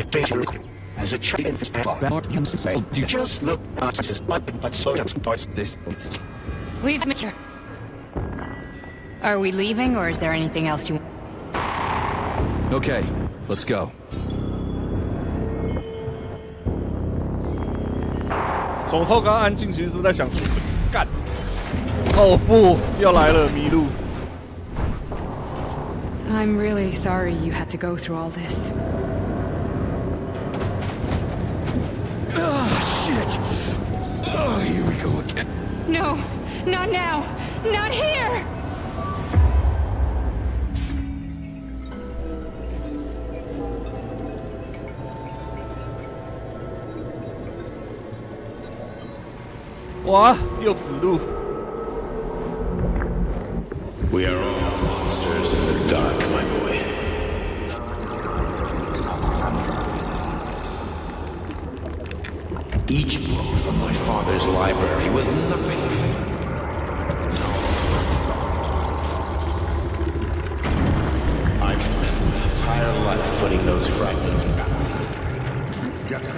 Speaker 5: as a child you just look but sort of this.
Speaker 11: We've met here. Are we leaving, or is there anything else you...
Speaker 12: Okay, let's go.
Speaker 1: 手套刚按进去是在想干。哦不，要来了，迷路。
Speaker 11: I'm really sorry you had to go through all this.
Speaker 12: Oh, shit! Oh, here we go again.
Speaker 11: No, not now! Not here!
Speaker 1: We are
Speaker 8: all monsters in the dark, my boy. Each book from my father's library was nothing. I've spent my entire life putting those fragments back together.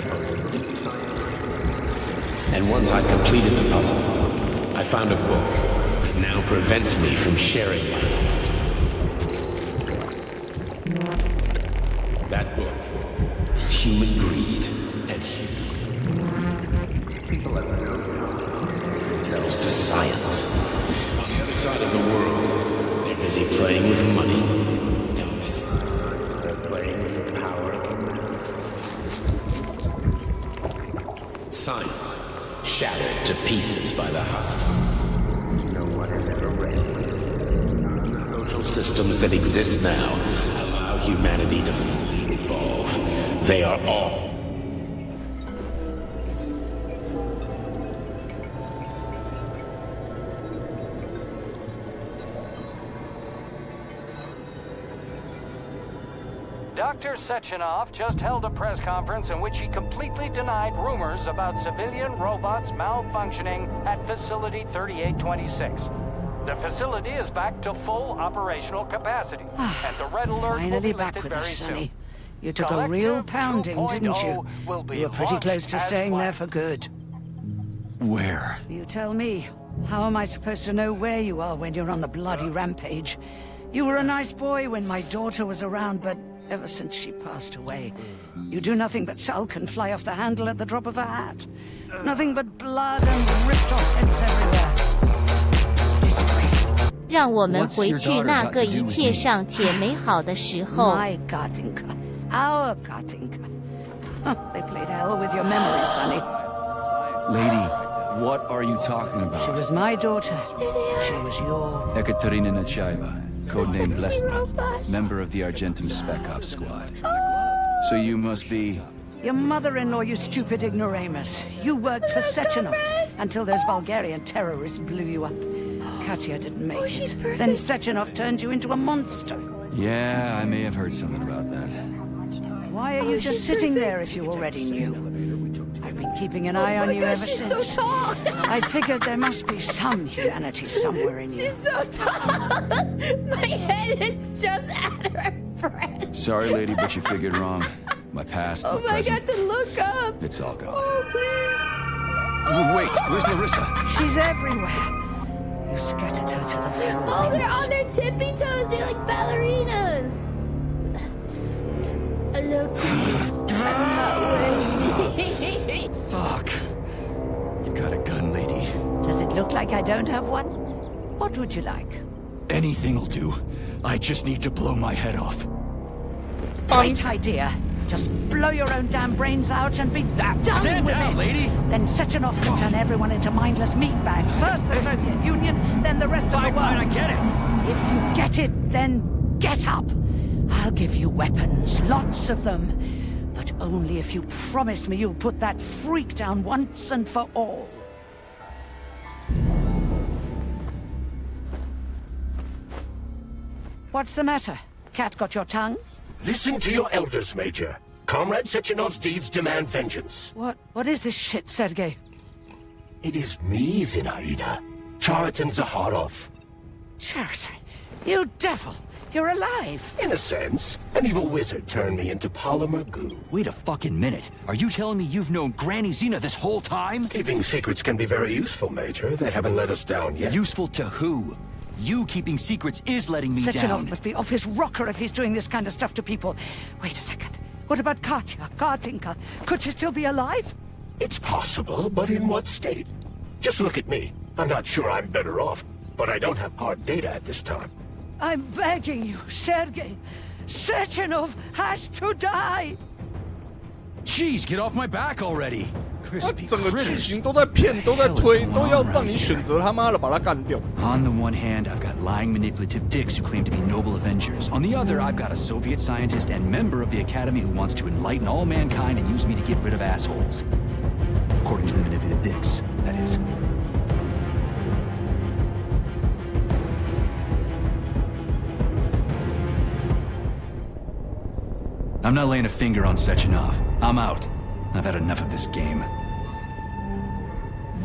Speaker 8: And once I'd completed the puzzle, I found a book that now prevents me from sharing my knowledge. That book is human greed and human. People have themselves to science. On the other side of the world, they're busy playing with money. And they're playing with the power. Science. Shattered to pieces by the husks. No one has ever read. The social systems that exist now allow humanity to fully evolve. They are all.
Speaker 13: Dr. Sechenov just held a press conference in which he completely denied rumors about civilian robots malfunctioning at Facility 3826. The facility is back to full operational capacity, and the red alert will be lifted very soon.
Speaker 15: You took a real pounding, didn't you? You were pretty close to staying there for good.
Speaker 12: Where?
Speaker 15: You tell me. How am I supposed to know where you are when you're on the bloody rampage? You were a nice boy when my daughter was around, but ever since she passed away, you do nothing but sulk and fly off the handle at the drop of a hat. Nothing but blood and ripped off heads everywhere. Disgraceful.
Speaker 16: 让我们回去那个一切尚且美好的时候。
Speaker 15: My Katinka, our Katinka. They played hell with your memory, Sonny.
Speaker 12: Lady, what are you talking about?
Speaker 15: She was my daughter. She was your...
Speaker 12: Ekaterina Nechaeva, codenamed Lesna, member of the Argentum Spec Ops squad. So you must be...
Speaker 15: Your mother-in-law, you stupid ignoramus. You worked for Sechenov until those Bulgarian terrorists blew you up. Katya didn't make it. Then Sechenov turned you into a monster.
Speaker 12: Yeah, I may have heard something about that.
Speaker 15: Why are you just sitting there if you already knew? I've been keeping an eye on you ever since.
Speaker 3: She's so tall.
Speaker 15: I figured there must be some humanity somewhere in you.
Speaker 3: She's so tall. My head is just at her breast.
Speaker 12: Sorry, lady, but you figured wrong. My past,
Speaker 3: Oh
Speaker 12: my
Speaker 3: my
Speaker 12: present,
Speaker 3: god, then look up.
Speaker 12: it's all gone.
Speaker 3: Oh, please.
Speaker 12: Wait, where's Larissa?
Speaker 15: She's everywhere. You scattered her to the floor.
Speaker 3: Oh, they're on their tippy toes. They're like ballerinas. Look, please. I'm not worthy.
Speaker 12: Fuck. You got a gun, lady.
Speaker 15: Does it look like I don't have one? What would you like?
Speaker 12: Anything'll do. I just need to blow my head off.
Speaker 15: Great idea. Just blow your own damn brains out and be done
Speaker 12: Stand
Speaker 15: with
Speaker 12: down,
Speaker 15: it.
Speaker 12: lady.
Speaker 15: Then Sechenov can turn everyone into mindless meatbags. First the Soviet Union, then the rest of the world.
Speaker 12: I get it.
Speaker 15: If you get it, then get up. I'll give you weapons, lots of them. But only if you promise me you'll put that freak down once and for all. What's the matter? Cat got your tongue?
Speaker 5: Listen to your elders, Major. Comrade Sechenov's deeds demand vengeance.
Speaker 15: What is this shit, Sergei?
Speaker 5: It is me, Zinaida. Chariton Zaharov.
Speaker 15: Chariton? You devil! You're alive!
Speaker 5: In a sense. An evil wizard turned me into polymer goo.
Speaker 12: Wait a fucking minute. Are you telling me you've known Granny Xena this whole time?
Speaker 5: Keeping secrets can be very useful, Major. They haven't let us down yet.
Speaker 12: Useful to who? You keeping secrets is letting me
Speaker 15: Sechenov
Speaker 12: down.
Speaker 15: must be off his rocker if he's doing this kind of stuff to people. Wait a second. What about Katya, Kartinka? Could she still be alive?
Speaker 5: It's possible, but in what state? Just look at me. I'm not sure I'm better off, but I don't have hard data at this time.
Speaker 15: I'm begging you, Sergei. Sechenov has to die!
Speaker 12: Jeez, get off my back already!
Speaker 1: 它整个剧情都在骗，都在推，都要让你选择他妈的把它干掉。
Speaker 12: On the one hand, I've got lying, manipulative dicks who claim to be noble Avengers. On the other, I've got a Soviet scientist and member of the Academy who wants to enlighten all mankind and use me to get rid of assholes. According to the manipulative dicks, that is. I'm not laying a finger on Sechenov. I'm out. I've had enough of this game.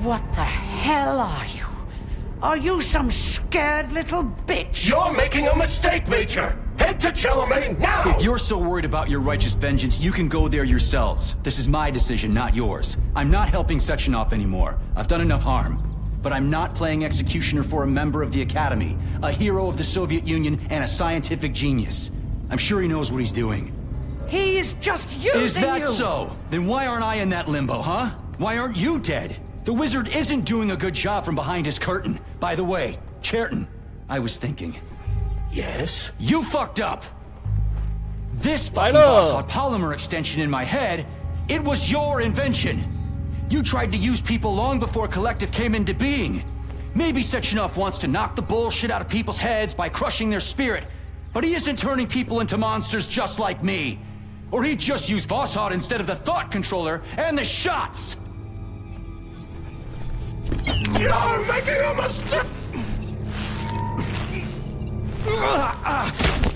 Speaker 15: What the hell are you? Are you some scared little bitch?
Speaker 5: You're making a mistake, Major! Head to Charlemagne now!
Speaker 12: If you're so worried about your righteous vengeance, you can go there yourselves. This is my decision, not yours. I'm not helping Sechenov anymore. I've done enough harm. But I'm not playing executioner for a member of the Academy, a hero of the Soviet Union, and a scientific genius. I'm sure he knows what he's doing.
Speaker 15: He is just using you!
Speaker 12: Is that so? Then why aren't I in that limbo, huh? Why aren't you dead? The wizard isn't doing a good job from behind his curtain. By the way, Chariton, I was thinking.
Speaker 5: Yes?
Speaker 12: You fucked up! This fucking boss polymer extension in my head, it was your invention! You tried to use people long before Collective came into being. Maybe Sechenov wants to knock the bullshit out of people's heads by crushing their spirit, but he isn't turning people into monsters just like me. Or he'd just use Vosshod instead of the thought controller and the shots!
Speaker 5: You're making a mistake!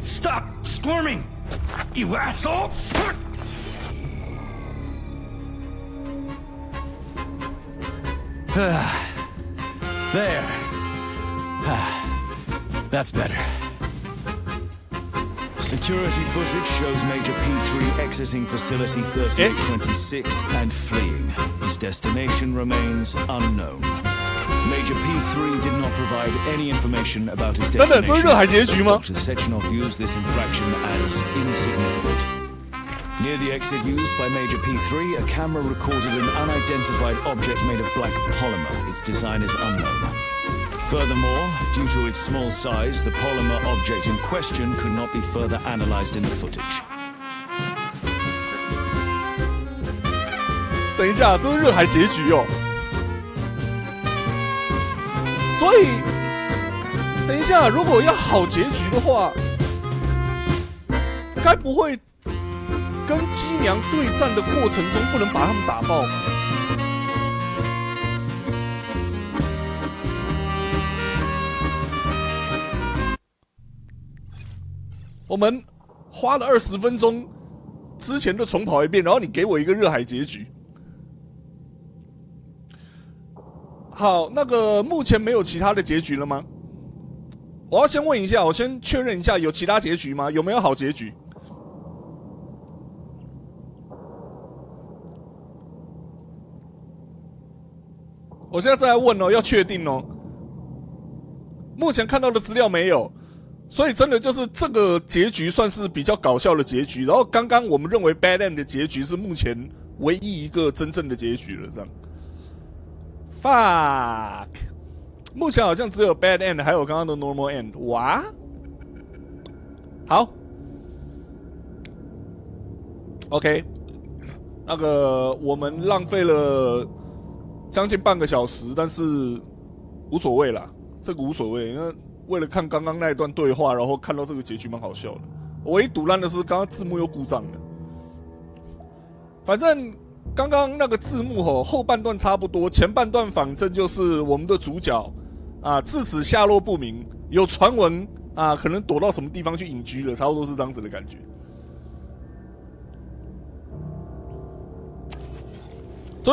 Speaker 12: Stop squirming, you asshole! There. That's better.
Speaker 9: Security footage shows Major P3 exiting facility 3826 and fleeing. His destination remains unknown. Major P3 did not provide any information about his destination. Dr. Sechenov views this infraction as insignificant. Near the exit used by Major P3, a camera recorded an unidentified object made of black polymer. Its design is unknown. Furthermore, due to its small size, the polymer object in question could not be further analyzed in the footage.
Speaker 1: 等一下，这是热海结局哦。所以，等一下，如果要好结局的话，该不会跟机娘对战的过程中不能把他们打爆吗？我们花了20分钟之前就重跑一遍，然后你给我一个热海结局。好，那个目前没有其他的结局了吗？我要先问一下，我先确认一下，有其他结局吗？有没有好结局？我现在再来问哦，要确定哦。目前看到的资料没有。所以真的就是这个结局算是比较搞笑的结局，然后刚刚我们认为 bad end 的结局是目前唯一一个真正的结局了，这样。Fuck， 目前好像只有 bad end， 还有刚刚的 normal end。哇，好 ，OK， 那个我们浪费了将近半个小时，但是无所谓啦，这个无所谓，因为。为了看刚刚那一段对话，然后看到这个结局蛮好笑的。我唯一赌烂的是刚刚字幕又故障了。反正刚刚那个字幕后半段差不多，前半段反正就是我们的主角啊自此下落不明，有传闻啊可能躲到什么地方去隐居了，差不多是这样子的感觉。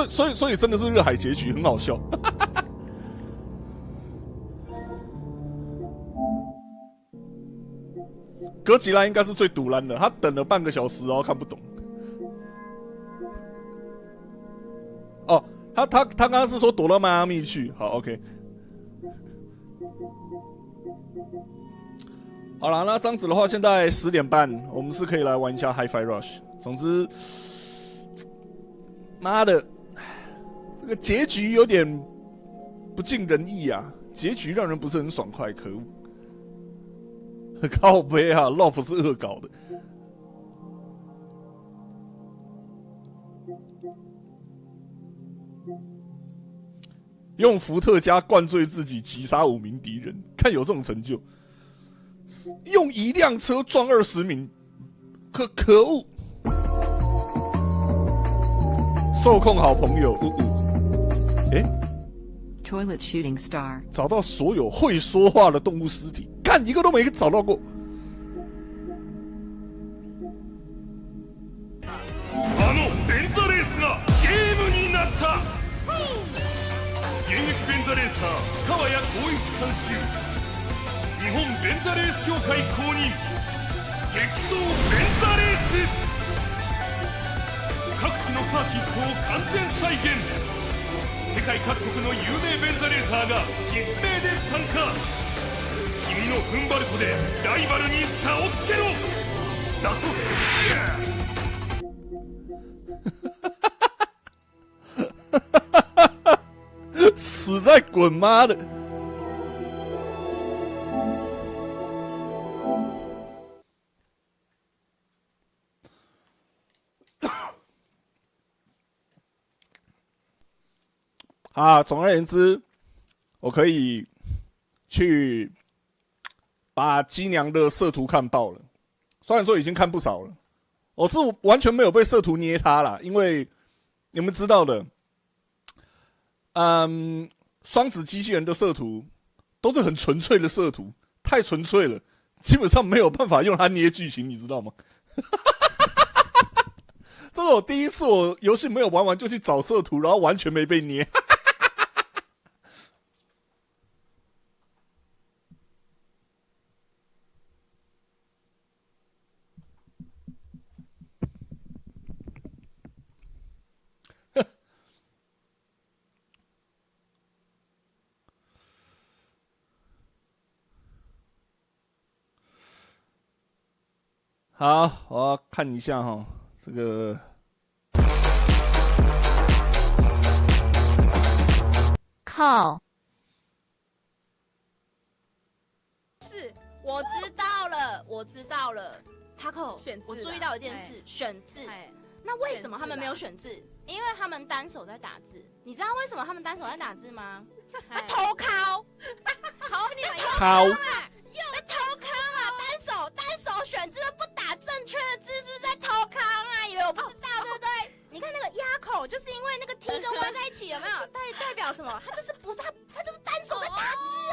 Speaker 1: 所以真的是热海结局，很好笑。哥吉拉应该是最堵拦的，他等了半个小时然后看不懂。哦，他刚刚是说躲到迈阿密去，好 ，OK。好啦，那这样子的话，现在10点半，我们是可以来玩一下 Hi-Fi Rush。总之，妈的，这个结局有点不尽人意啊，结局让人不是很爽快，可恶。靠背啊 ，LOP 是恶搞的。用伏特加灌醉自己，击杀5名敌人，看有这种成就。用1辆车撞20名，可恶！受控好朋友
Speaker 17: ，Toilet Shooting Star
Speaker 1: 找到所有会说话的动物尸体，干一个都没找到过。
Speaker 18: ベンザレースがゲームになった。現役ベンザレーサー川谷光一監修。日本ベンザレース協会公認激走ベンザレース。各地のサーキットを完全再現。世界各国の有名ベンザレーサーが実名で参加。君の踏ん張る子でライバルに差をつけろ。出そう
Speaker 1: 死在滚妈的！啊，总而言之，我可以去把机娘的色图看爆了。虽然说已经看不少了，我是完全没有被色图捏他啦，因为你们知道的。双子机器人的色图都是很纯粹的色图，太纯粹了，基本上没有办法用它捏剧情，你知道吗？这是我第一次，我游戏没有玩完就去找色图，然后完全没被捏。好，我要看一下哈，这个
Speaker 16: 靠，
Speaker 19: 是，我知道了，Taco， 我注意到一件事，选字。那为什么他们没有选字？因为他们单手在打字。你知道为什么他们单手在打字吗？他偷敲，好，你们
Speaker 1: 敲。
Speaker 19: 又在偷康啊！单手选字都不打正确的字，是不是在偷康啊？以为我不知道，对不对？你看那个压口，就是因为那个 T 跟 Y 在一起，有没有？代表什么？他就是单手在打字。